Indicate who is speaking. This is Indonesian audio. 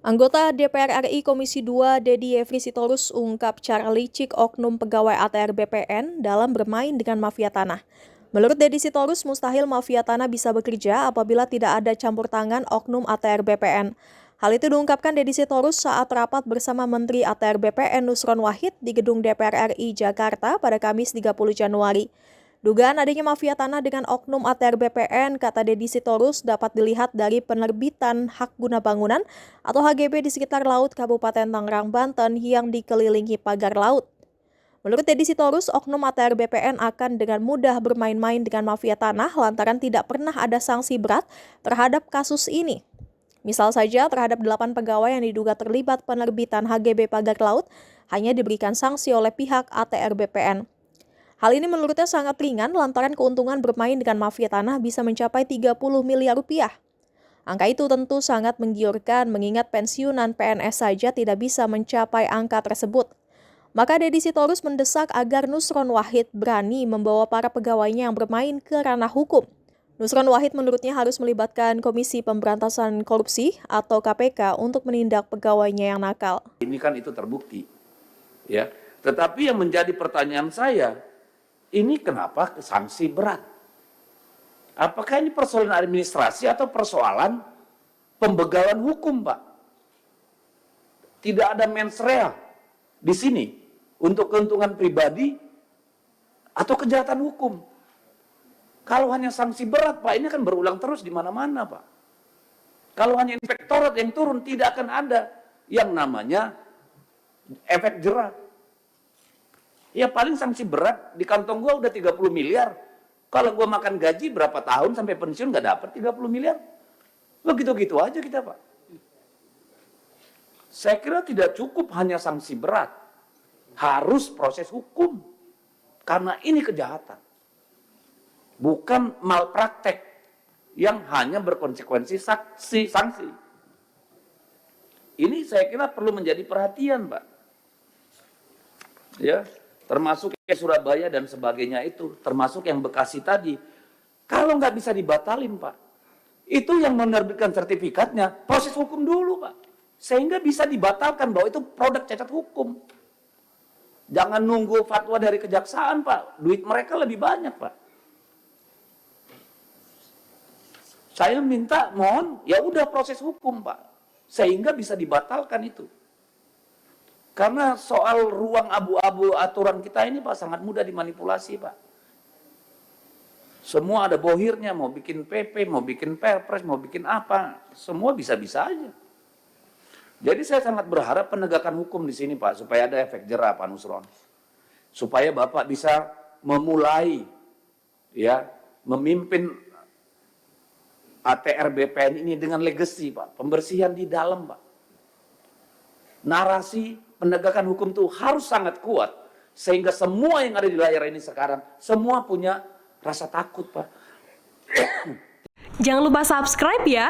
Speaker 1: Anggota DPR RI Komisi 2 Dedi Yefri Sitorus ungkap cara licik oknum pegawai ATR BPN dalam bermain dengan mafia tanah. Menurut Dedi Sitorus, mustahil mafia tanah bisa bekerja apabila tidak ada campur tangan oknum ATR BPN. Hal itu diungkapkan Dedi Sitorus saat rapat bersama Menteri ATR BPN Nusron Wahid di Gedung DPR RI Jakarta pada Kamis 30 Januari. Dugaan adanya mafia tanah dengan oknum ATR BPN, kata Dedi Sitorus, dapat dilihat dari penerbitan hak guna bangunan atau HGB di sekitar laut Kabupaten Tangerang, Banten yang dikelilingi pagar laut. Menurut Dedi Sitorus, oknum ATR BPN akan dengan mudah bermain-main dengan mafia tanah lantaran tidak pernah ada sanksi berat terhadap kasus ini. Misal saja terhadap 8 pegawai yang diduga terlibat penerbitan HGB pagar laut hanya diberikan sanksi oleh pihak ATR BPN. Hal ini menurutnya sangat ringan lantaran keuntungan bermain dengan mafia tanah bisa mencapai 30 miliar rupiah. Angka itu tentu sangat menggiurkan mengingat pensiunan PNS saja tidak bisa mencapai angka tersebut. Maka Dedi Sitorus mendesak agar Nusron Wahid berani membawa para pegawainya yang bermain ke ranah hukum. Nusron Wahid menurutnya harus melibatkan Komisi Pemberantasan Korupsi atau KPK untuk menindak pegawainya yang nakal.
Speaker 2: Ini kan itu terbukti, ya. Tetapi yang menjadi pertanyaan saya, ini kenapa sanksi berat? Apakah ini persoalan administrasi atau persoalan pembegalan hukum, Pak? Tidak ada mens rea di sini untuk keuntungan pribadi atau kejahatan hukum. Kalau hanya sanksi berat, Pak, ini akan berulang terus di mana-mana, Pak. Kalau hanya inspektorat yang turun, tidak akan ada yang namanya efek jerah. Ya paling sanksi berat, di kantong gua udah 30 miliar. Kalau gua makan gaji berapa tahun sampai pensiun nggak dapat 30 miliar. Begitu-gitu aja kita, Pak. Saya kira tidak cukup hanya sanksi berat. Harus proses hukum. Karena ini kejahatan. Bukan malpraktek yang hanya berkonsekuensi sanksi. Ini saya kira perlu menjadi perhatian, Pak. Ya. Termasuk yang Surabaya dan sebagainya itu, termasuk yang Bekasi tadi. Kalau nggak bisa dibatalin, Pak, itu yang menerbitkan sertifikatnya, proses hukum dulu, Pak. Sehingga bisa dibatalkan bahwa itu produk cacat hukum. Jangan nunggu fatwa dari kejaksaan, Pak. Duit mereka lebih banyak, Pak. Saya minta, mohon, ya udah proses hukum, Pak. Sehingga bisa dibatalkan itu. Karena soal ruang abu-abu aturan kita ini, Pak, sangat mudah dimanipulasi, Pak. Semua ada bohirnya, mau bikin PP, mau bikin perpres, mau bikin apa, semua bisa-bisa aja. Jadi saya sangat berharap penegakan hukum di sini, Pak, supaya ada efek jerah, Pak Nusron. Supaya Bapak bisa memulai, ya, memimpin ATR BPN ini dengan legacy, Pak. Pembersihan di dalam, Pak. Narasi penegakan hukum itu harus sangat kuat. Sehingga semua yang ada di layar ini sekarang, semua punya rasa takut, Pak.
Speaker 3: Jangan lupa subscribe ya.